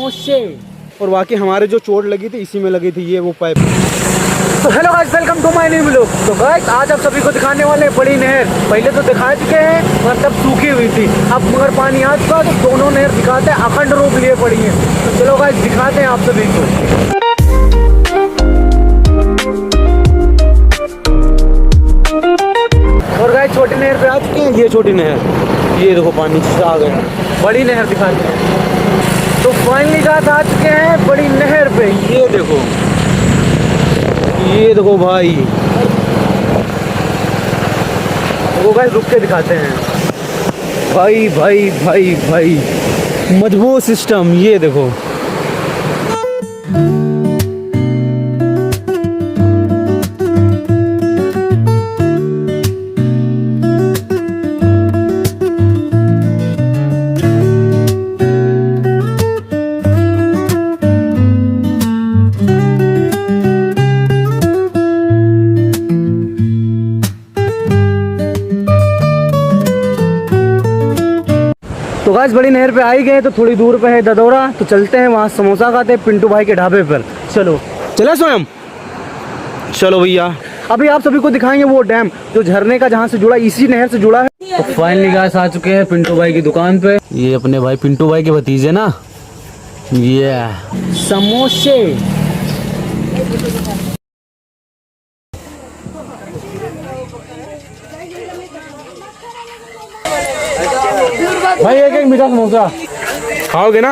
समोसे। और बाकी हमारे जो चोट लगी थी इसी में लगी थी ये वो पाइप। तो hello guys, welcome to my new vlog. तो गाइस आज आप सभी को दिखाने वाले हैं बड़ी नहर। पहले तो दिखा चुके हैं पर तब सूखी हुई थी, अब मगर पानी आ चुका तो दोनों नहर दिखाते हैं, अखंड रूप लिए पड़ी है। तो चलो गाइस दिखाते हैं आप सभी को। और गाइस छोटी नहर पे आ चुके हैं, ये छोटी नहर, ये देखो पानी से आ गया। बड़ी नहर दिखाते हैं। तो फाइनली गाइस आ चुके हैं बड़ी नहर पे, ये देखो, ये देखो भाई। वो गाइस रुक के दिखाते हैं। भाई भाई भाई भाई मजबूत सिस्टम, ये देखो। तो गाइस बड़ी नहर पे आ ही गए, तो थोड़ी दूर पे है ददौरा, तो चलते हैं वहाँ समोसा खाते हैं पिंटू भाई के ढाबे पर। चलो चले स्वयं, चलो भैया। अभी आप सभी को दिखाएंगे वो डैम जो झरने का जहाँ से जुड़ा, इसी नहर से जुड़ा है। तो फाइनली गाइस आ चुके हैं पिंटू भाई की दुकान पे। ये अपने भाई पिंटू भाई के भतीजे ना, ये समोसे। भाई एक एक मीठा समोसा खाओगे ना?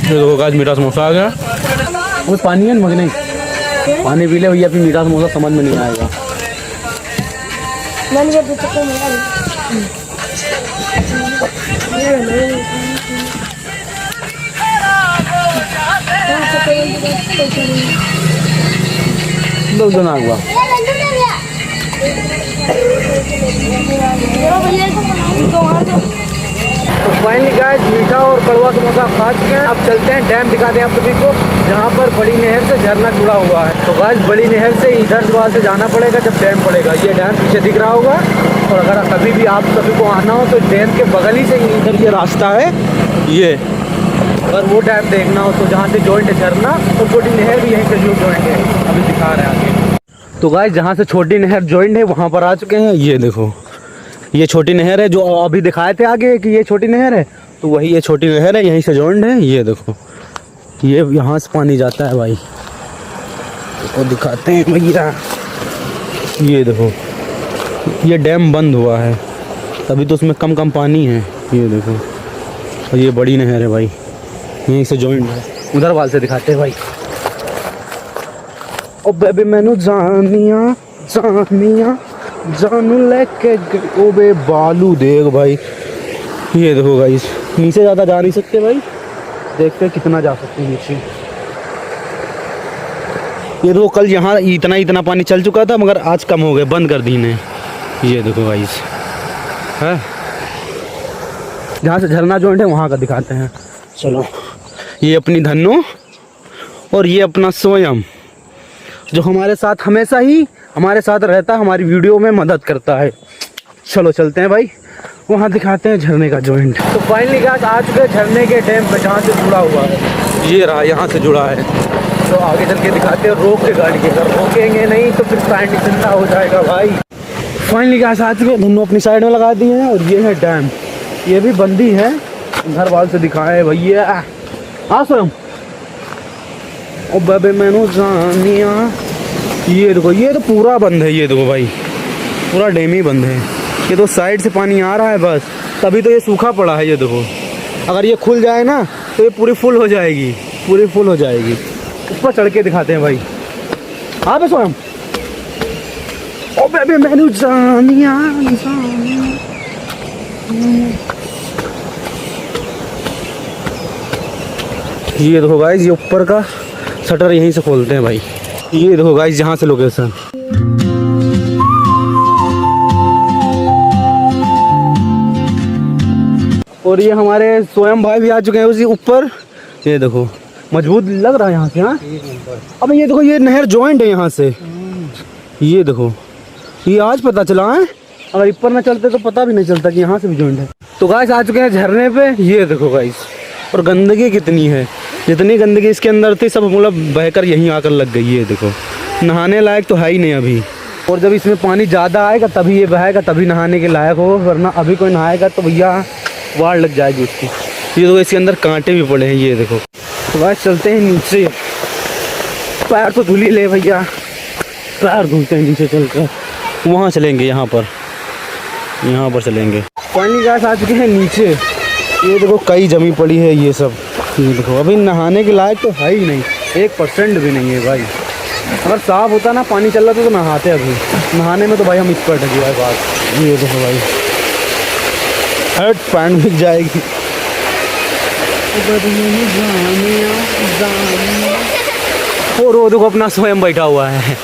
देखो गाइस मीठा समोसा आ गया। वो पानी है मगर नहीं, पानी पी ले भैया, फिर मीठा समोसा समझ में नहीं आएगा। दो जन आ गया। तो फाइनली गाइस मीठा और कड़वा समोसा खा चुके हैं। अब चलते हैं डैम दिखाते हैं आप सभी को, जहाँ पर बड़ी नहर से झरना जुड़ा हुआ है। तो गाइस बड़ी नहर से इधर द्वार से जाना पड़ेगा जब डैम पड़ेगा। ये डैम पीछे दिख रहा होगा, और अगर कभी भी आप सभी को आना हो तो डैम के बगल ही से इधर ये रास्ता है। ये अगर वो डैम देखना हो तो जहाँ से जॉइंट है झरना, तो छोटी नहर भी यहीं से जॉइंट है, अभी दिखा रहे हैं आगे। तो गाइस जहाँ से छोटी नहर जॉइंट है वहाँ पर आ चुके हैं। ये देखो, ये छोटी नहर है जो अभी दिखाए थे आगे कि ये छोटी नहर है, तो वही ये छोटी नहर है, यहीं से जॉइंट है। ये देखो, ये यहाँ से पानी जाता है भाई, तो दिखाते हैं भैया। ये देखो, ये डैम बंद हुआ है तभी तो उसमें कम पानी है। ये देखो, और ये बड़ी नहर है भाई, यहीं से जॉइंट है। उधर वाल से दिखाते हैं भाई। ओ बेबी मैनू जानिया जानिया जानू लेके ओ बे बालू देख भाई। ये देखो गाइस, नीचे ज़्यादा जा नहीं सकते भाई, देखते हैं कितना जा सकते हैं नीचे। ये देखो कल यहाँ इतना पानी चल चुका था, मगर आज कम हो गए, बंद कर दी ने। ये देखो गाइस है, जहाँ से झरना जॉइंट है वहाँ का दिखाते हैं। चलो, ये अपनी धन्नो और ये अपना स्वयं, जो हमारे साथ हमेशा ही हमारे साथ रहता है, हमारी वीडियो में मदद करता है। चलो चलते हैं भाई, वहाँ दिखाते हैं झरने का जॉइंट। तो फाइनली गाइस आ चुके झरने के डैम पे जहाँ से जुड़ा हुआ है। ये रहा, यहाँ से जुड़ा है। तो आगे चल के दिखाते हैं, रोक के गाड़ी के, अगर रोकेंगे नहीं तो फिर साइड चिंता हो जाएगा भाई। फाइनली गाइस आ चुके, दोनों अपनी साइड में लगा दिए हैं। और ये है डैम, ये भी बंदी है, घर वाल से दिखाए भैया। हाँ स्वयं, ओ बेबे मैनू जानिया। ये देखो, ये तो पूरा बंद है। ये देखो भाई, पूरा डैम ही बंद है। ये तो साइड से पानी आ रहा है बस, तभी तो ये सूखा पड़ा है। ये देखो, अगर ये खुल जाए ना तो ये पूरी फुल हो जाएगी, पूरी फुल हो जाएगी। ऊपर चढ़ के दिखाते हैं भाई। हाँ बस स्वयं, ओ बेबी मैनू जानिया। ये देखो गाइस, ये ऊपर का शटर यहीं से खोलते हैं भाई। ये देखो गाइस, जहाँ से लोकेशन। और ये हमारे स्वयं भाई भी आ चुके हैं उसी ऊपर। ये देखो, मजबूत लग रहा है यहाँ से। हाँ अब ये देखो, ये नहर जॉइंट है यहाँ से। ये देखो, ये आज पता चला है, अगर ऊपर ना चलते तो पता भी नहीं चलता कि यहाँ से भी जॉइंट है। तो गाइस आ चुके हैं झरने पे, ये देखो गाइस। और गंदगी कितनी है, जितनी गंदगी इसके अंदर थी सब मतलब बहकर यहीं आकर लग गई। ये देखो, नहाने लायक तो है ही नहीं अभी। और जब इसमें पानी ज़्यादा आएगा तभी ये बहेगा, तभी नहाने के लायक हो, वरना अभी कोई नहाएगा तो भैया वाड़ लग जाएगी उसकी। ये देखो इसके अंदर कांटे भी पड़े हैं, ये देखो। तो गाइस चलते हैं नीचे, पैर तो धुली ले भैया, पैर धुलते हैं नीचे चलकर। वहाँ चलेंगे, यहाँ पर चलेंगे। पानी गाइस आ चुके हैं नीचे, ये देखो कई जमी पड़ी है ये सब। ये देखो अभी नहाने के लायक तो है ही नहीं, 1% भी नहीं है भाई। अगर साफ होता ना, पानी चल रहा था तो नहाते अभी। नहाने में तो भाई हम एक्सपर्ट है भाई बात। ये देखो भाई, हट पैंट भीग जाएगी। और वो देखो अपना स्वयं बैठा हुआ है।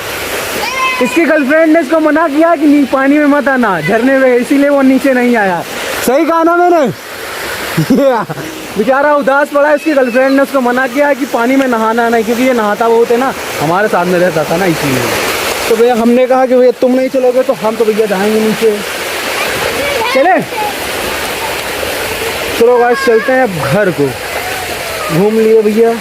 इसकी गर्लफ्रेंड ने इसको मना किया कि नहीं पानी में मत आना, झरने में, इसीलिए वो नीचे नहीं आया। सही कहा ना मैंने? बेचारा उदास पड़ा है, इसकी गर्लफ्रेंड ने उसको मना किया कि पानी में नहाना नहीं, क्योंकि ये नहाता बहुत है ना, हमारे साथ में रहता था ना, इसलिए। तो भैया हमने कहा कि भैया तुम नहीं चलोगे तो हम तो भैया जाएंगे नीचे। चले चलो गाइस चलते हैं अब घर को। घूम लिए भैया,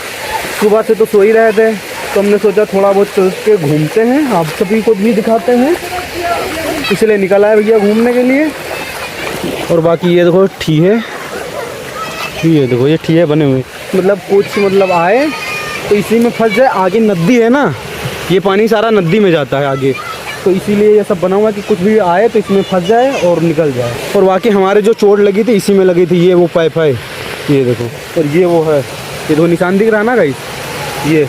सुबह से तो सो ही रहे थे, तो हमने सोचा थोड़ा बहुत चल के घूमते हैं, आप सभी को भी दिखाते हैं, इसलिए निकल आए भैया घूमने के लिए। और बाकी ये देखो ठीहे, ये देखो ये ठीहे बने हुए, मतलब कुछ मतलब आए तो इसी में फंस जाए। आगे नदी है ना, ये पानी सारा नदी में जाता है आगे, तो इसीलिए ये सब बना हुआ कि कुछ भी आए तो इसमें फंस जाए और निकल जाए। और बाकी हमारे जो चोट लगी थी इसी में लगी थी, ये वो पाइप है, ये देखो। और ये वो है, ये दो निशान दिख रहा ना गाइस, ये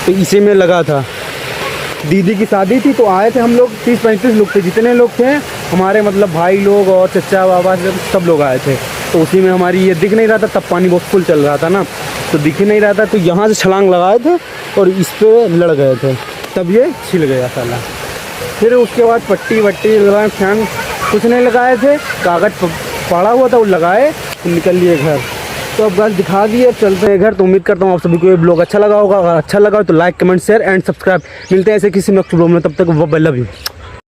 तो इसी में लगा था। दीदी की शादी थी तो आए थे हम लोग, 30-35 लोग थे, जितने लोग थे हमारे मतलब भाई लोग और चचा बाबा सब लोग आए थे। तो उसी में हमारी ये दिख नहीं रहा था, तब पानी बहुत फुल चल रहा था ना, तो दिख ही नहीं रहा था, तो यहाँ से छलांग लगाए थे और इस पर लड़ गए थे, तब ये छिल गया साला। फिर उसके बाद पट्टी वट्टी लगाए, फैन कुछ नहीं लगाए थे, कागज़ पड़ा हुआ था वो लगाए, निकल लिए घर। तो अब बस दिखा दिए, अब चलते हैं घर। तो उम्मीद करता हूँ आप सभी को ये ब्लॉग अच्छा लगा होगा, अगर अच्छा लगा तो like comment share and subscribe. मिलते हैं ऐसे किसी नेक्स्ट ब्लॉग में, तब तक वो लव यू।